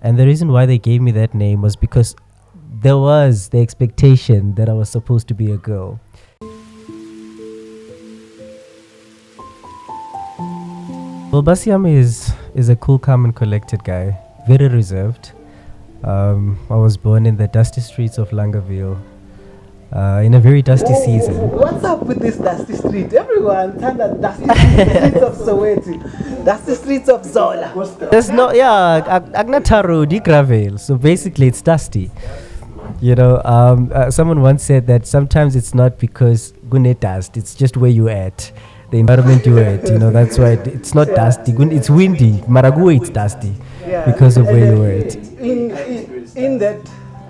And the reason why they gave me that name was because there was the expectation that I was supposed to be a girl. Well, Basiame is a cool, calm, and collected guy. Very reserved. I was born in the dusty streets of Langaville, in a very dusty season. What's up with this dusty street? Everyone turned the dusty streets of Soweto, dusty streets of Zola. There's no, Agnataru di gravel. So basically, it's dusty. Someone once said that sometimes it's not because gune dust, it's just where you at, the environment you at. That's why it's not dusty. It's windy. Maragua, it's dusty because of where you at. In that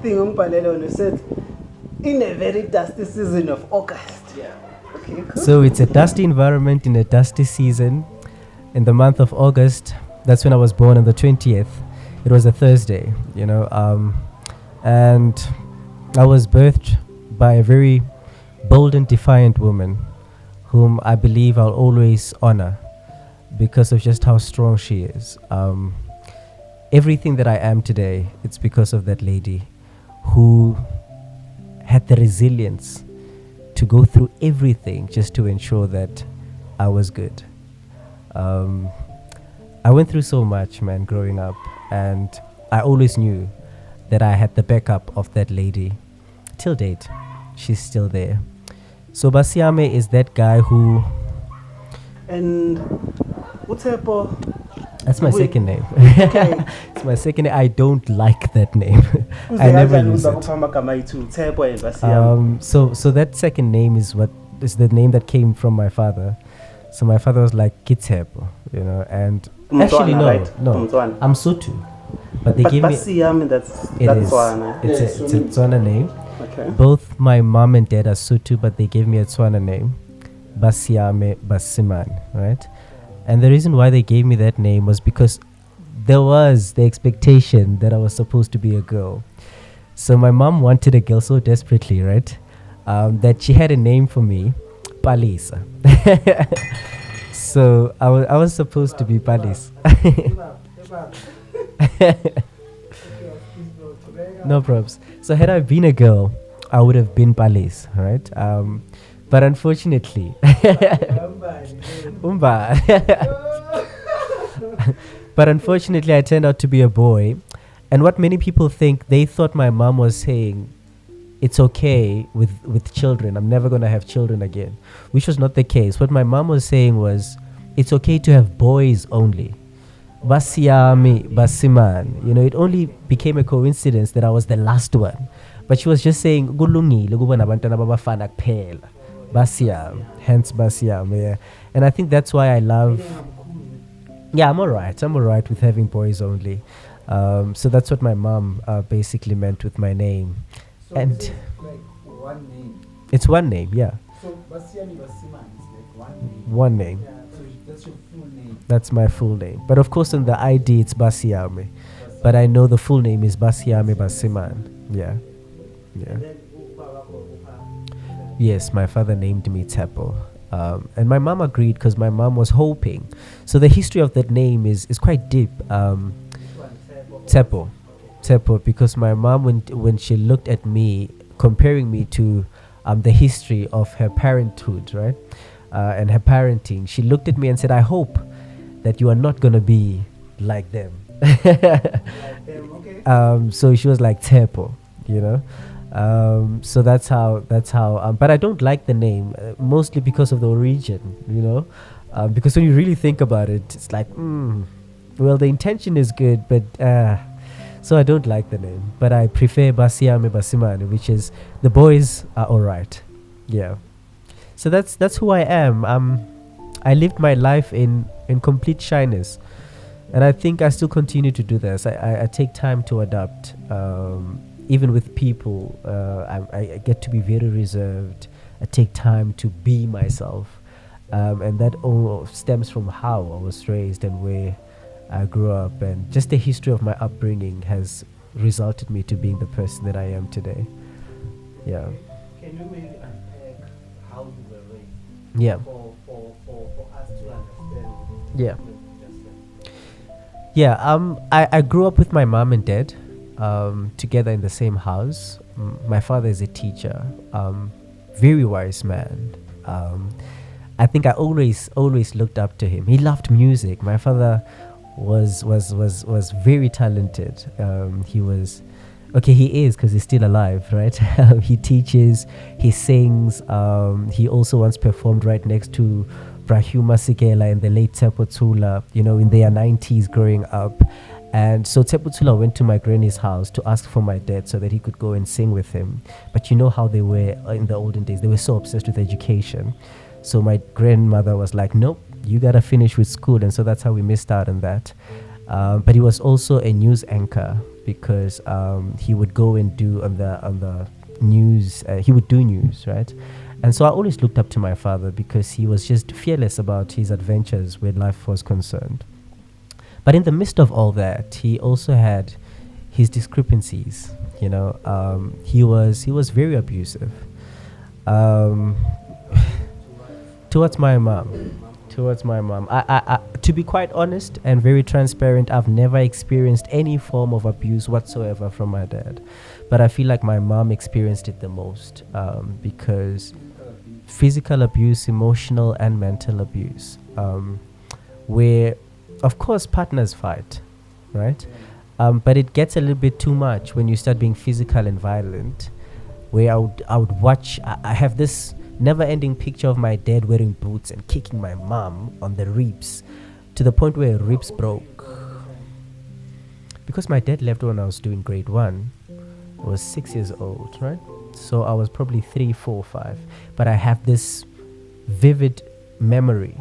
thing, Umpalelo said, in a very dusty season of August. Yeah. Okay, cool. So it's a dusty environment in a dusty season. In the month of August, that's when I was born on the 20th. It was a Thursday, and I was birthed by a very bold and defiant woman whom I believe I'll always honor because of just how strong she is. Everything that I am today, it's because of that lady who had the resilience to go through everything just to ensure that I was good. I went through so much, man, growing up, and I always knew that I had the backup of that lady. Till date, she's still there. So Basiame is that guy who... And what's her po? That's my second name. Okay. It's my second name. I don't like that name. I never use it. So that second name is the name that came from my father. So my father was like Kitsepo, and actually no, I'm Sotho, but they gave me. Basiame, that's Tswana. It's a Tswana name. Okay. Both my mom and dad are Sotho, but they gave me a Tswana name, Basiame Basimane, right? And the reason why they gave me that name was because there was the expectation that I was supposed to be a girl. So my mom wanted a girl so desperately, right? That she had a name for me, Palisa. So I was supposed to be Palis. No props. So had I been a girl, I would have been Palis, right? But unfortunately, but unfortunately, I turned out to be a boy. And what many people think, they thought my mom was saying, it's okay with children. I'm never going to have children again, which was not the case. What my mom was saying was, it's okay to have boys only. Basiame Basimane. It only became a coincidence that I was the last one. But she was just saying, Gulungile kuba nabantwana babafana kuphela. Basiame, hence Basiame. Yeah. And I think that's why I love... Yeah, I'm alright with having boys only. So that's what my mom basically meant with my name. So and it's like one name. It's one name, yeah. So Basiame Basimane is like one name. One name. Yeah, so that's your full name. That's my full name. But of course on the ID it's Basiame. But I know the full name is Basiame Basimane. Yeah. Yeah. Yes, my father named me Tepo. And my mom agreed because my mom was hoping. So the history of that name is quite deep. Tepo, because my mom, when she looked at me, comparing me to the history of her parenthood, right, and her parenting, she looked at me and said, I hope that you are not going to be like them. So she was like Tepo, so that's how but I don't like the name, mostly because of the origin, because when you really think about it, it's like, well, the intention is good, but so I don't like the name, but I prefer Basiame Basimane, which is the boys are all right. Yeah. So that's who I am. I lived my life in complete shyness, and I think I still continue to do this. I take time to adapt. Even with people, I get to be very reserved. I take time to be myself, and that all stems from how I was raised and where I grew up, and just the history of my upbringing has resulted me to being the person that I am today. Yeah. Can you maybe unpack how you were raised? Yeah. For us to understand. Yeah. Yeah, I grew up with my mom and dad together in the same house. My father is a teacher, very wise man. I think I always looked up to him. He loved music. My father was very talented. He was okay. He is because he's still alive, right? He teaches, he sings. He also once performed right next to Brahuma Sikela and the late Tepotula, in their 90s growing up. And so Tepotula went to my granny's house to ask for my dad so that he could go and sing with him. But you know how they were in the olden days. They were so obsessed with education. So my grandmother was like, nope, you got to finish with school. And so that's how we missed out on that. But he was also a news anchor because he would go and do on the news. He would do news, right? And so I always looked up to my father because he was just fearless about his adventures where life was concerned. But in the midst of all that, he also had his discrepancies. He was very abusive towards my mom. I, to be quite honest and very transparent, I've never experienced any form of abuse whatsoever from my dad. But I feel like my mom experienced it the most because physical abuse, emotional and mental abuse, where, of course, partners fight, right? But it gets a little bit too much when you start being physical and violent, where I would watch, I have this never-ending picture of my dad wearing boots and kicking my mom on the ribs to the point where ribs broke. Because my dad left when I was doing grade 1, I was 6 years old, right? So I was probably 3, 4, 5. But I have this vivid memory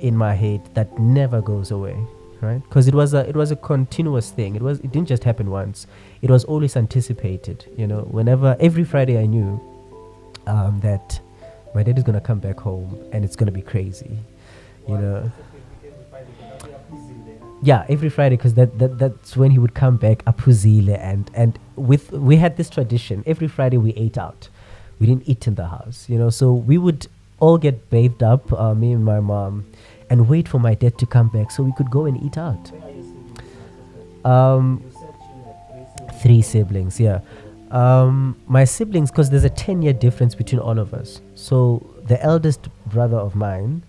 in my head that never goes away, right? Because it was a continuous thing. It didn't just happen once. It was always anticipated. Every Friday I knew that my dad is gonna come back home and it's gonna be crazy, Yeah, every Friday, because that's when he would come back apuzile, and we had this tradition. Every Friday we ate out. We didn't eat in the house, So we would all get bathed up, me and my mom, and wait for my dad to come back so we could go and eat out. 3 siblings, yeah. My siblings, because there's a 10-year difference between all of us. So the eldest brother of mine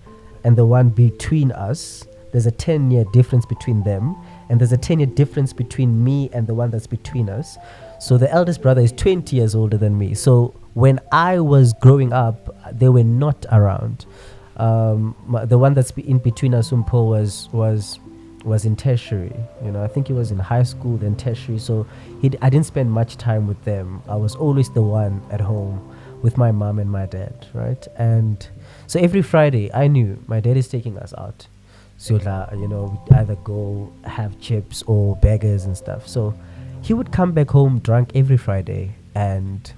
and the one between us, there's a 10-year difference between them, and there's a 10-year difference between me and the one that's between us. So the eldest brother is 20 years older than me. So when I was growing up, they were not around. The one that's in between us, Umpo, was in tertiary. I think he was in high school, then tertiary. So I didn't spend much time with them. I was always the one at home with my mom and my dad, right? And so every Friday, I knew my dad is taking us out. So, we'd either go have chips or burgers and stuff. So he would come back home drunk every Friday, and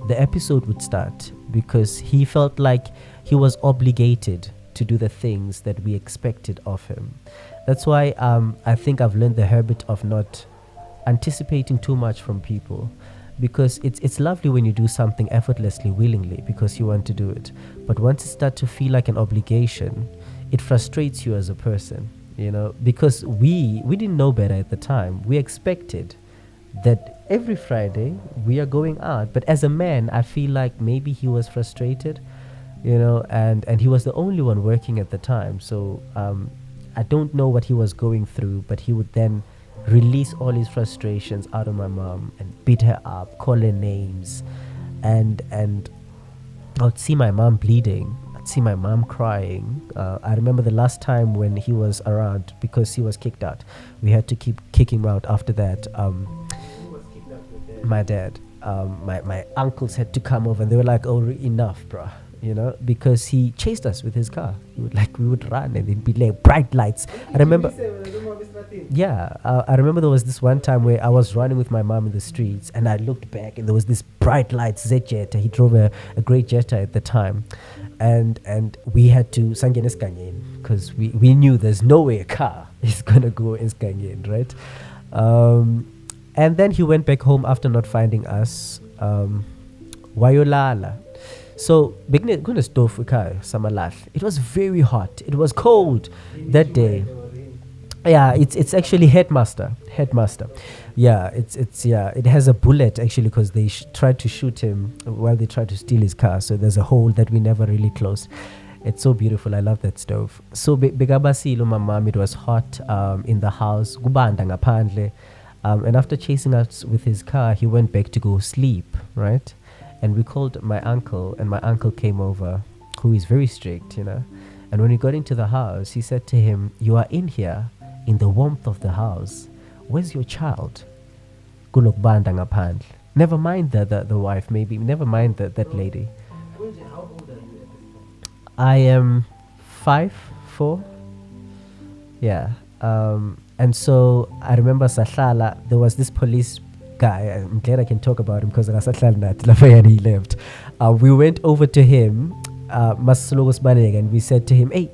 the episode would start because he felt like he was obligated to do the things that we expected of him. That's why I think I've learned the habit of not anticipating too much from people, because it's lovely when you do something effortlessly, willingly, because you want to do it. But once it starts to feel like an obligation, it frustrates you as a person, because we didn't know better at the time. We expected that every Friday we are going out. But as a man, I feel like maybe he was frustrated, and he was the only one working at the time. So I don't know what he was going through, but he would then release all his frustrations out on my mom and beat her up, call her names, and I would see my mom bleeding. I'd see my mom crying. I remember the last time when he was around, because he was kicked out. We had to keep kicking him out after that. My dad. My uncles had to come over and they were like, oh, enough, bruh. Because he chased us with his car. We would run and it'd be like bright lights. I remember there was this one time where I was running with my mom in the streets and I looked back and there was this bright lights Z Jetta. He drove a great Jetta at the time, and we had to sangene Skangeni because we knew there's no way a car is gonna go in Skangeni, right? And then he went back home after not finding us. Wayolala. So it was very hot. It was cold that day. Yeah, it's actually headmaster. Yeah, it has a bullet actually because they tried to shoot him while they tried to steal his car, so there's a hole that we never really closed. It's so beautiful. I love that stove. So bekabasilo my mom, it was hot in the house kubanda ngaphandle, and after chasing us with his car he went back to go sleep, right? And we called my uncle, and my uncle came over, who is very strict, you know. And when we got into the house, he said to him, "You are in here, in the warmth of the house. Where's your child? Kulokbanda ngaphandle." Never mind the wife, maybe. Never mind that lady. How old are you at this time? I am 5'4". Yeah. And so I remember Sahlala, there was this police guy. I'm glad I can talk about him because he left. We went over to him, and we said to him, "Hey,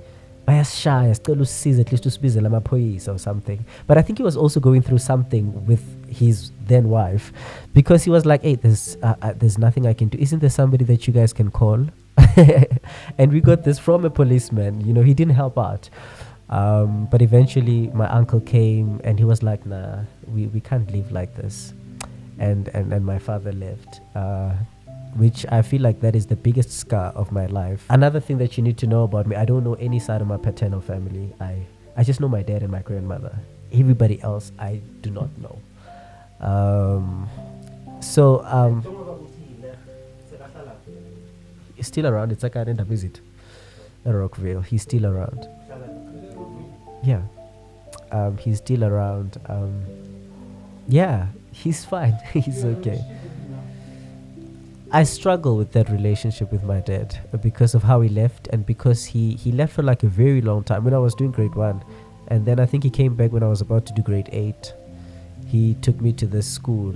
bayasishaya, sicela usisize at least usibize lamaphoyisa or something." But I think he was also going through something with his then wife, because he was like, "Hey, there's nothing I can do. Isn't there somebody that you guys can call?" And we got this from a policeman. You know, he didn't help out. But eventually my uncle came and he was like, "Nah, we can't live like this." And my father left. Which I feel like that is the biggest scar of my life. Another thing that you need to know about me, I don't know any side of my paternal family. I just know my dad and my grandmother. Everybody else, I do not know. He's still around. It's like I didn't visit at Rockville. He's still around. Yeah. He's still around. Yeah, he's fine. He's okay. I struggle with that relationship with my dad because of how he left, and because he left for like a very long time when I was doing grade 1, and then I think he came back when I was about to do grade 8. He took me to this school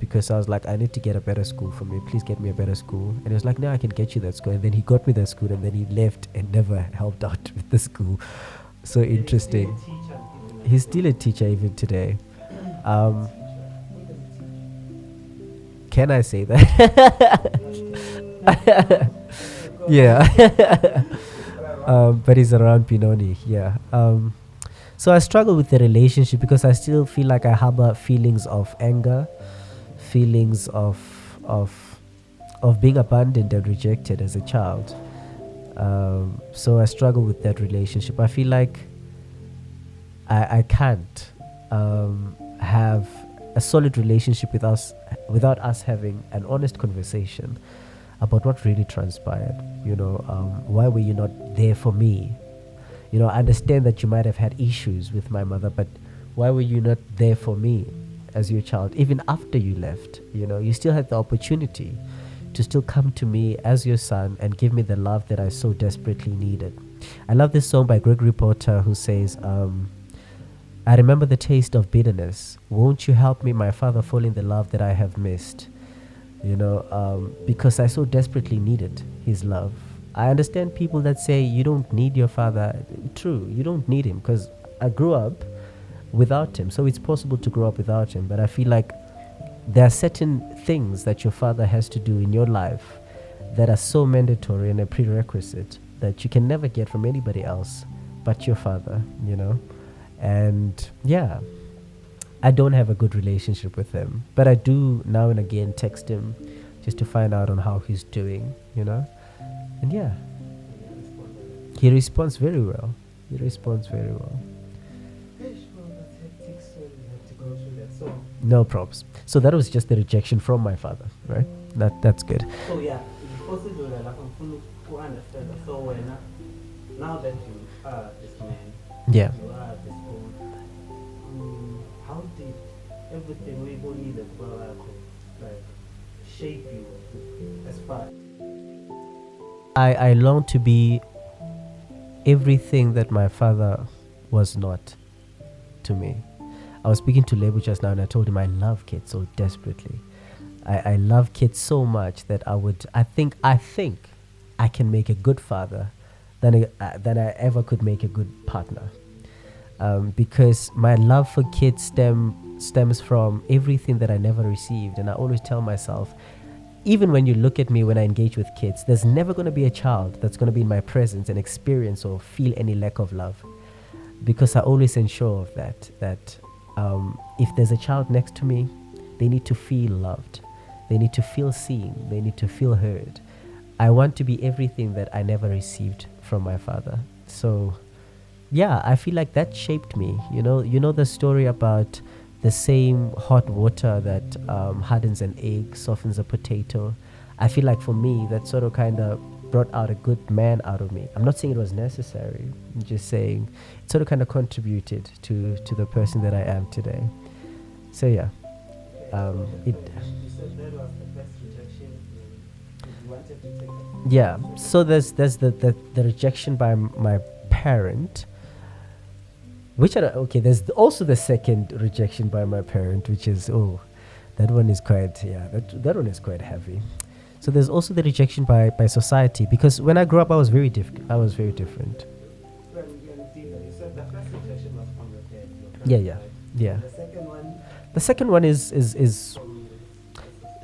because I was like, "I need to get a better school for me. Please get me a better school." And he was like, "No, I can get you that school." And then he got me that school, and then he left and never helped out with the school. So interesting. He's still a teacher even today. Can I say that? Yeah. But he's around Pinoni. Yeah. So I struggle with the relationship because I still feel like I harbor feelings of anger, feelings of being abandoned and rejected as a child. So I struggle with that relationship. I feel like I can't have a solid relationship with us without us having an honest conversation about what really transpired. You know, why were you not there for me? You know, I understand that you might have had issues with my mother, but why were you not there for me as your child? Even after you left, you know, you still had the opportunity to still come to me as your son and give me the love that I so desperately needed. I love this song by Gregory Porter who says, "I remember the taste of bitterness. Won't you help me, my father, fall in the love that I have missed?" You know, because I so desperately needed his love. I understand people that say you don't need your father. True, you don't need him, because I grew up without him. So it's possible to grow up without him. But I feel like there are certain things that your father has to do in your life that are so mandatory and a prerequisite that you can never get from anybody else but your father, you know. And yeah, I don't have a good relationship with him, but I do now and again text him just to find out on how he's doing, you know. And yeah, he responds very well. He responds very well. No props. So that was just the rejection from my father, right? That's good. So yeah, before to understand. So when now that you are this man, Yeah. you are this old, how did everything we go need like shape you as far? I long to be everything that my father was not to me. I was speaking to Lebu just now and I told him I love kids so desperately. I love kids so much that I think I can make a good father than I ever could make a good partner. Because my love for kids stems from everything that I never received. And I always tell myself, even when you look at me when I engage with kids, there's never going to be a child that's going to be in my presence and experience or feel any lack of love. because I always ensure of that if there's a child next to me, they need to feel loved, they need to feel seen, they need to feel heard. I want to be everything that I never received from my father. So yeah, I feel like that shaped me. You know the story about the same hot water that hardens an egg, softens a potato. I feel like for me, that sort of kind of brought out a good man out of me. I'm not saying it was necessary. I'm just saying it sort of kind of contributed to the person that I am today. So yeah, it. You said that was the first rejection. You wanted to take it. Yeah. So there's the rejection by my parent, which are okay. There's also the second rejection by my parent, which is, oh, that one is quite, yeah, that one is quite heavy. So there's also the rejection by society, because when I grew up I was very different. You said the first rejection was from your dad. Yeah, yeah, Right? yeah. The second one The second one is from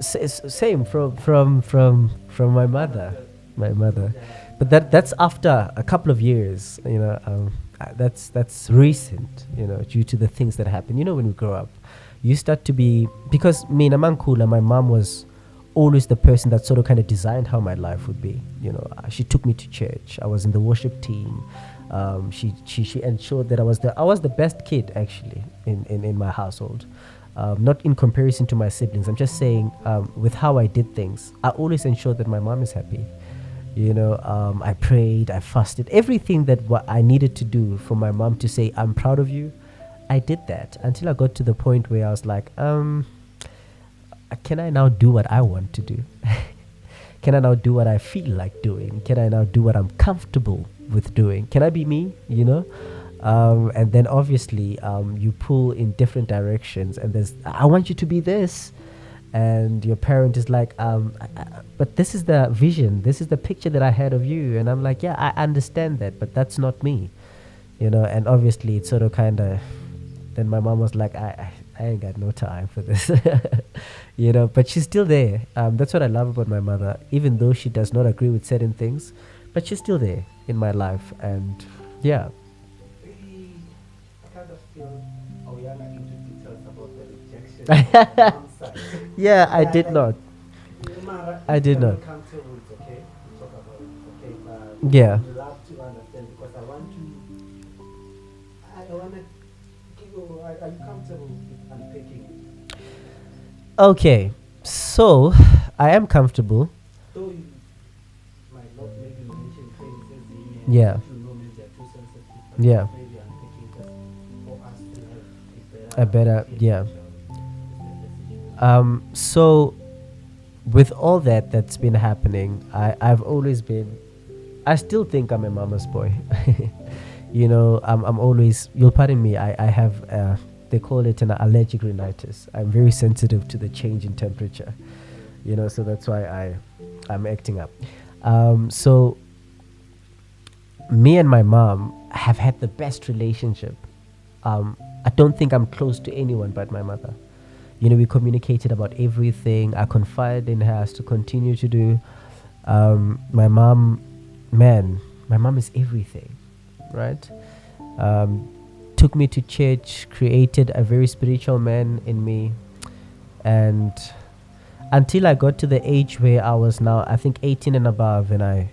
same from my mother. But that's after a couple of years. That's recent. Due to the things that happen. When we grow up, you start to be, because me Namankula, my mom was always the person that sort of kind of designed how my life would be. She took me to church. I was in the worship team. She ensured that I was the best kid actually in my household. Not in comparison to my siblings. I'm just saying, with how I did things, I always ensured that my mom is happy. I prayed, I fasted, everything that what I needed to do for my mom to say, I'm proud of you. I did that until I got to the point where I was like, can I now do what I want to do? Can I now do what I feel like doing? Can I now do what I'm comfortable with doing? Can I be me? And then obviously you pull in different directions, and I want you to be this, and your parent is like, but this is the vision, this is the picture that I had of you, and I'm like, yeah, I understand that, but that's not me, and obviously it's sort of kind of, then my mom was like, I ain't got no time for this. But she's still there. That's what I love about my mother, even though she does not agree with certain things, but she's still there in my life. And yeah. really, I kind of feel we are not into details about the rejection. on one side. Yeah, I did not. I did not. Comfortable, it's okay. We talk about it, it's okay. But Yeah. I'd love to understand, because I want to. Are you comfortable with unpacking it? Okay, so I am comfortable. Though you might not maybe mention things, Yeah. you know maybe they're too sensitive. But Yeah. maybe unpacking just for us to have A better, yeah. message. So with all that's been happening, I've always been, I still think I'm a mama's boy. I'm always, you'll pardon me, I have, they call it an allergic rhinitis. I'm very sensitive to the change in temperature, so that's why I'm acting up. So me and my mom have had the best relationship. I don't think I'm close to anyone but my mother. We communicated about everything. I confided in her as to continue to do. My mom is everything, right? Took me to church, created a very spiritual man in me. And until I got to the age where I was now, I think 18 and above, and I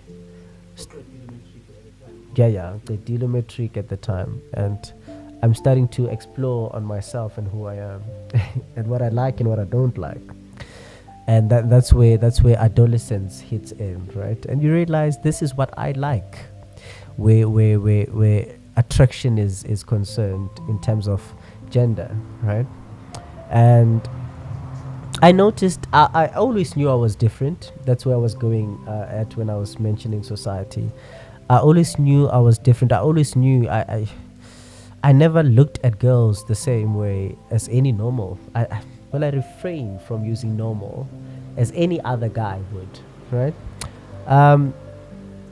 the delometric at the time, and I'm starting to explore on myself and who I am and what I like and what I don't like. And that's where adolescence hits in, right? And you realize this is what I like, where attraction is concerned in terms of gender, right? And I noticed I always knew I was different. That's where I was going at when I was mentioning society. I always knew I was different. I always knew I never looked at girls the same way as any normal. I refrained from using normal as any other guy would, right?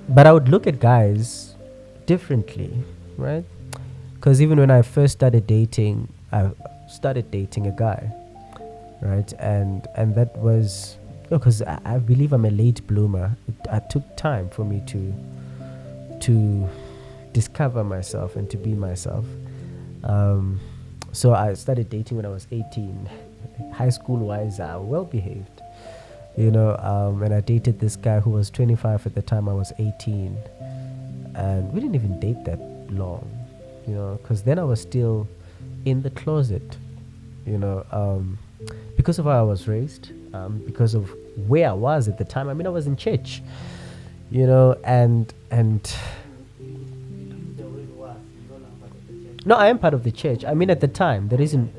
But I would look at guys differently, right? Because even when I first started dating, I started dating a guy, right? And that was, because I believe I'm a late bloomer. It took time for me to discover myself and to be myself. Um, so I started dating when I was 18. High school wise, well behaved, and I dated this guy who was 25 at the time I was 18. And we didn't even date that long, because then I was still in the closet, because of how I was raised, because of where I was at the time. I mean, I was in church, and no, I am part of the church. I mean, at the time, the reason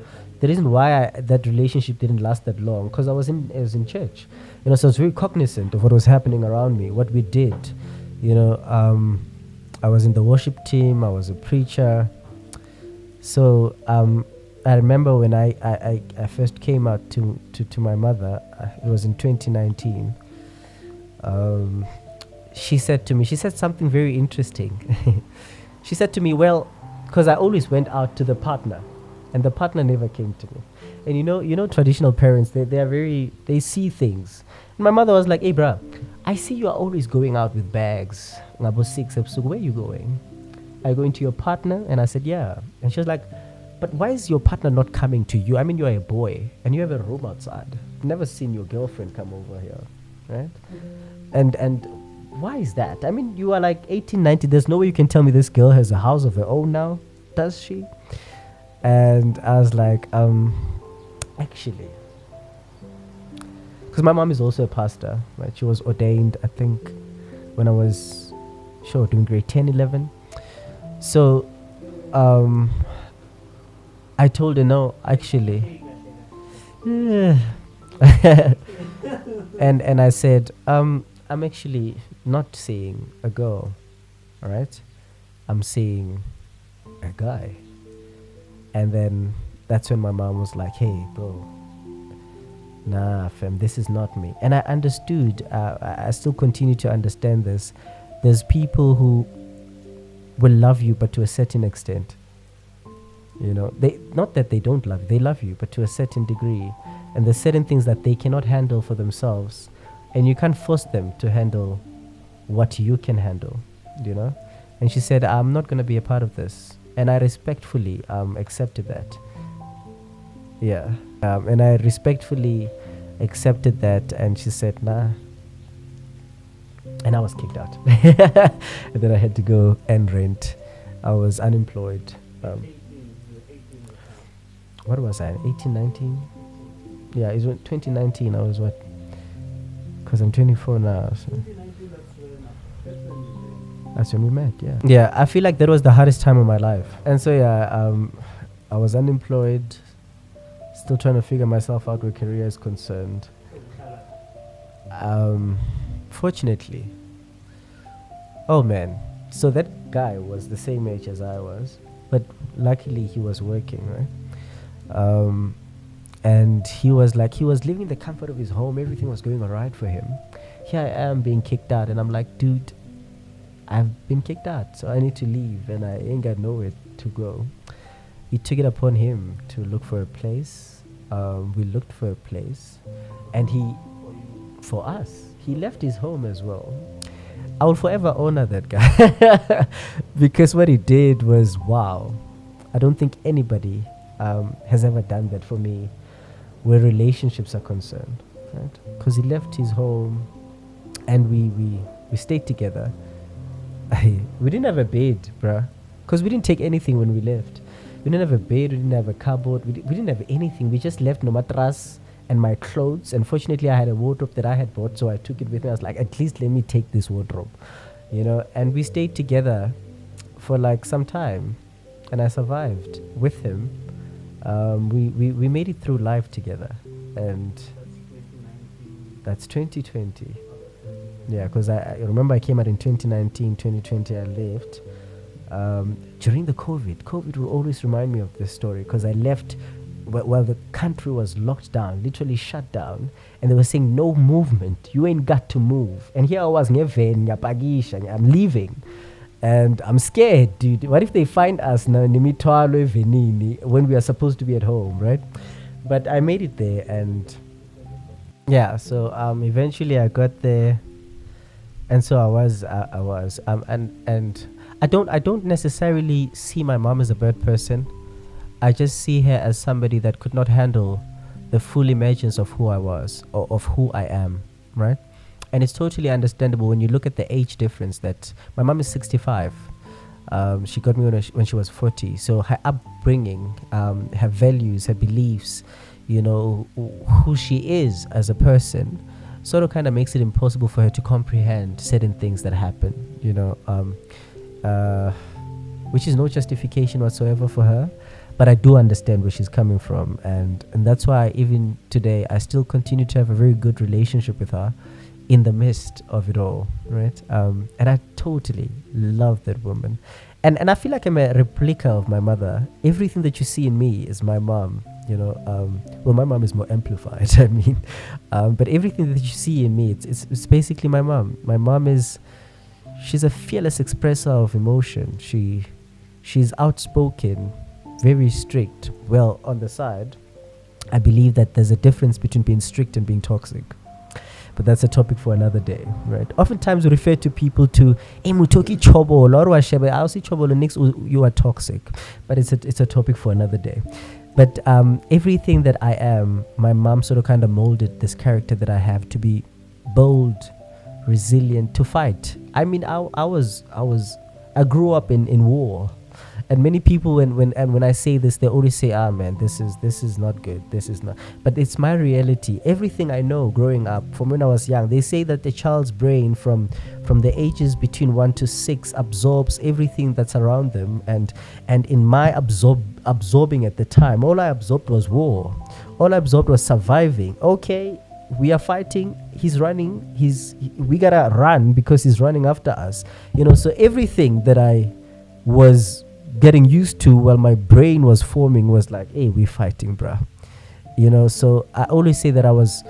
why that relationship didn't last that long, because I was in church, so I was very cognizant of what was happening around me, what we did, I was in the worship team. I was a preacher. So I remember when I first came out to my mother. It was in 2019. She said something very interesting. She said to me, well, because I always went out to the partner, and the partner never came to me. And traditional parents, they see things. And my mother was like, hey, bruh, I see you are always going out with bags. About 6 episodes. Where are you going? Are you going to your partner? And I said, yeah. And she was like, but why is your partner not coming to you? I mean, you're a boy and you have a room outside. Never seen your girlfriend come over here, right? And why is that? I mean, you are like 18, 19. There's no way you can tell me this girl has a house of her own now, does she? And I was like, actually, because my mom is also a pastor, right? She was ordained, I think, when I was doing grade 10, 11. So I told her, no, actually. and I said, I'm actually not seeing a girl, all right? I'm seeing a guy. And then that's when my mom was like, hey, bro, nah, fam, this is not me. And I understood, I still continue to understand this. There's people who will love you, but to a certain extent. They, not that they don't love you, they love you, but to a certain degree. And there's certain things that they cannot handle for themselves. And you can't force them to handle what you can handle, And she said, I'm not going to be a part of this. And I respectfully accepted that. Yeah. And I respectfully accepted that. And she said, nah. And I was kicked out. And then I had to go and rent. I was unemployed. What was I? 18, 19? Yeah, it was 2019. I was what? Because I'm 24 now. So. That's when we met, yeah. Yeah, I feel like that was the hardest time of my life. And so, yeah, I was unemployed, still trying to figure myself out where career is concerned. Fortunately, oh man, so that guy was the same age as I was, but luckily he was working, right? And he was living in the comfort of his home. Everything was going all right for him. Here I am being kicked out, and I'm like, dude, I've been kicked out, so I need to leave, and I ain't got nowhere to go. He took it upon him to look for a place. We looked for a place, and for us, he left his home as well. I will forever honor that guy because what he did was wow. I don't think anybody has ever done that for me where relationships are concerned, right? Because he left his home and we stayed together. We didn't have a bed, bruh, because we didn't take anything when we left. We didn't have a bed, we didn't have a cupboard, we didn't have anything. We just left no mattress and my clothes. And fortunately, I had a wardrobe that I had bought, so I took it with me. I was like, at least let me take this wardrobe, and we stayed together for like some time, and I survived with him. We made it through life together, and that's 2020. Yeah, because I remember I came out in 2019, 2020 I left. During the COVID will always remind me of this story, because I left while the country was locked down, literally shut down, and they were saying no movement, you ain't got to move. And here I was, I'm leaving. And I'm scared, dude. What if they find us now when we are supposed to be at home, right? But I made it there, and yeah, so eventually I got there. And so I was, and I don't necessarily see my mom as a bad person. I just see her as somebody that could not handle the full emergence of who I was or of who I am, right? And it's totally understandable when you look at the age difference. That my mom is 65. She got me when she was 40. So her upbringing, her values, her beliefs, who she is as a person, sort of kind of makes it impossible for her to comprehend certain things that happen, which is no justification whatsoever for her. But I do understand where she's coming from, and that's why even today I still continue to have a very good relationship with her in the midst of it all, right? And I totally love that woman. And I feel like I'm a replica of my mother. Everything that you see in me is my mom, well, my mom is more amplified, I mean. But everything that you see in me, it's basically my mom. My mom she's a fearless expresser of emotion. She's outspoken, very strict. Well, on the side, I believe that there's a difference between being strict and being toxic. But that's a topic for another day, right? Oftentimes we refer to people to mutoki chobo, lorwa shebe. I'll see chobo next. You are toxic, but it's a topic for another day. But everything that I am, my mom sort of kind of molded this character that I have to be bold, resilient, to fight. I mean, I grew up in war. And many people, when I say this, they always say, man, this is not good. This is not. But it's my reality. Everything I know growing up, from when I was young, they say that the child's brain from the ages between 1 to 6 absorbs everything that's around them. And in my absorbing at the time, all I absorbed was war. All I absorbed was surviving. Okay, we are fighting. He's running. We gotta run because he's running after us. So everything that I was getting used to while my brain was forming was like, hey, we're fighting, bruh. So I always say that I was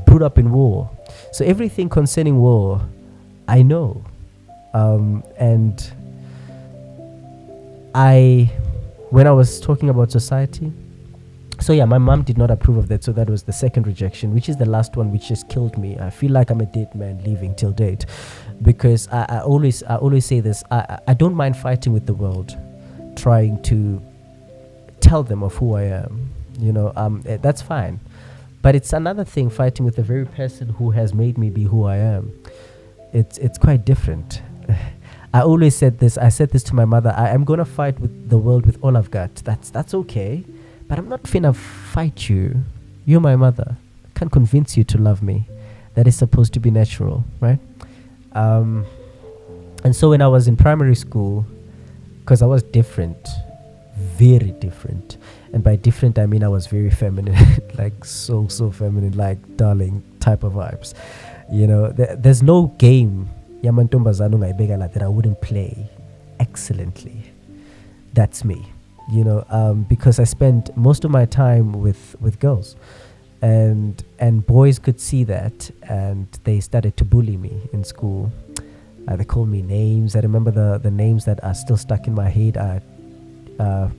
brought up in war. So everything concerning war, I know. And when I was talking about society, so yeah, my mom did not approve of that. So that was the second rejection, which is the last one, which just killed me. I feel like I'm a dead man leaving till date, because I always say this. I don't mind fighting with the world, trying to tell them of who I am, that's fine. But it's another thing fighting with the very person who has made me be who I am. It's quite different. I said this to my mother. I am gonna fight with the world with all I've got. That's okay, but I'm not finna fight you. You're my mother. I can't convince you to love me. That is supposed to be natural, right? And so when I was in primary school, because I was different, very different. And by different, I mean I was very feminine, like so feminine, like darling type of vibes. There's no game that I wouldn't play excellently. That's me, because I spent most of my time with girls. And boys could see that, and they started to bully me in school. They called me names. I remember the names that are still stuck in my head are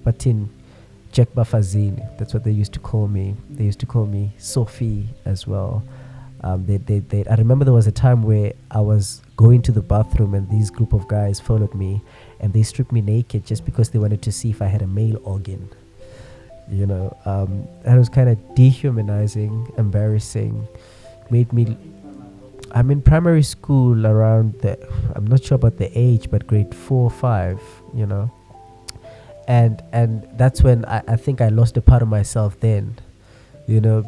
Patin Jack Bafazini. That's what they used to call me. They used to call me Sophie as well. I remember there was a time where I was going to the bathroom and these group of guys followed me and they stripped me naked just because they wanted to see if I had a male organ. That was kind of dehumanizing, embarrassing, made me. I'm in primary school around I'm not sure about the age, but grade 4 or 5, and that's when I think I lost a part of myself then,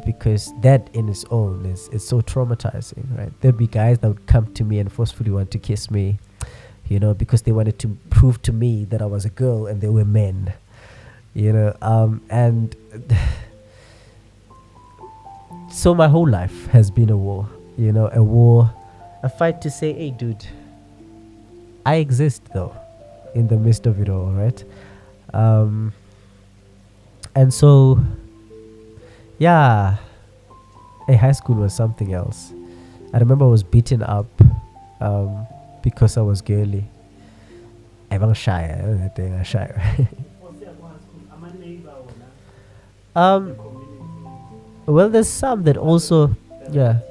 because that in its own is so traumatizing, right? There'd be guys that would come to me and forcefully want to kiss me, because they wanted to prove to me that I was a girl and they were men, and so my whole life has been a war. A war, a fight to say, hey, dude, I exist though, in the midst of it all, right? And so, yeah, high school was something else. I remember I was beaten up because I was girly. I'm shy. I'm shy. Well, there's some that also, yeah.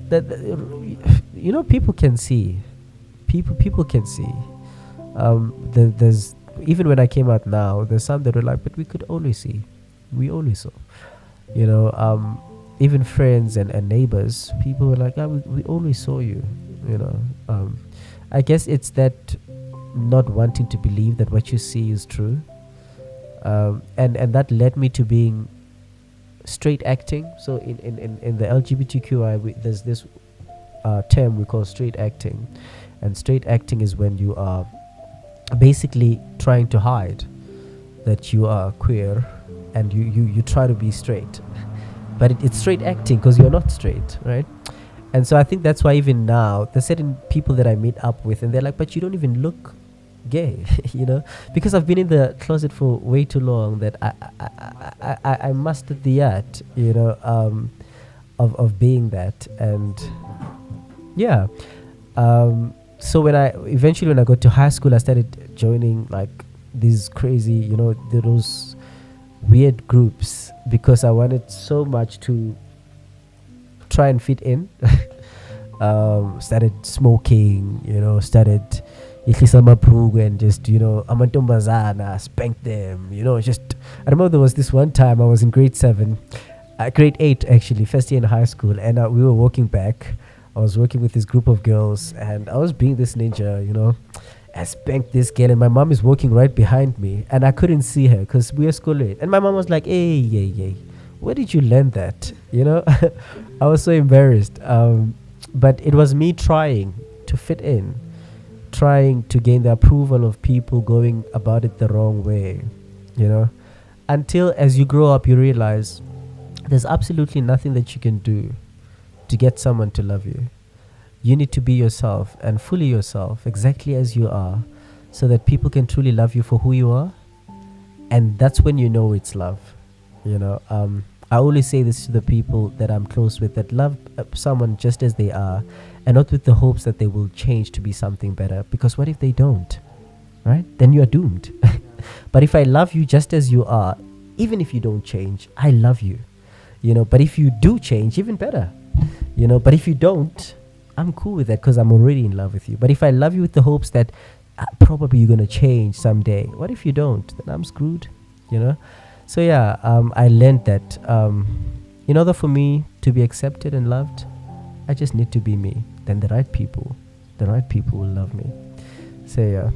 That people can see. People can see. There's even when I came out now, there's some that were like, but we could always see, we always saw, you know. Even friends and neighbors, people were like, we always saw you, you know. I guess it's that not wanting to believe that what you see is true, and that led me to being straight acting. So in the LGBTQI, there's this term we call straight acting, and straight acting is when you are basically trying to hide that you are queer, and you try to be straight, but it's straight acting because you're not straight, right? And so I think that's why even now there's certain people that I meet up with and they're like, but you don't even look gay, you know, because I've been in the closet for way too long that I mastered the art, you know, of being that. And yeah, so when I got to high school, I started joining like these crazy, you know, those weird groups because I wanted so much to try and fit in. Started smoking, you know, started ihlisa amabhruku and just, you know, amantombazana, spank them, you know, just. I remember there was this one time I was in grade 8 actually, first year in high school, and we were walking back. I was working with this group of girls and I was being this ninja, you know. I spanked this girl and my mom is walking right behind me and I couldn't see her because we were school late. And my mom was like, hey, where did you learn that? You know, I was so embarrassed. But it was me trying to fit in, trying to gain the approval of people, going about it the wrong way, you know, until as you grow up, you realize there's absolutely nothing that you can do to get someone to love you. You need to be yourself and fully yourself, exactly as you are, so that people can truly love you for who you are. And that's when you know it's love. You know, I always say this to the people that I'm close with, that love someone just as they are and not with the hopes that they will change to be something better. Because what if they don't, right? Then you are doomed. But if I love you just as you are, even if you don't change, I love you. You know, but if you do change, even better. You know, but if you don't, I'm cool with that because I'm already in love with you. But if I love you with the hopes that probably you're going to change someday, what if you don't? Then I'm screwed, you know? So yeah, I learned that in order for me to be accepted and loved, I just need to be me. Then the right people will love me. So yeah.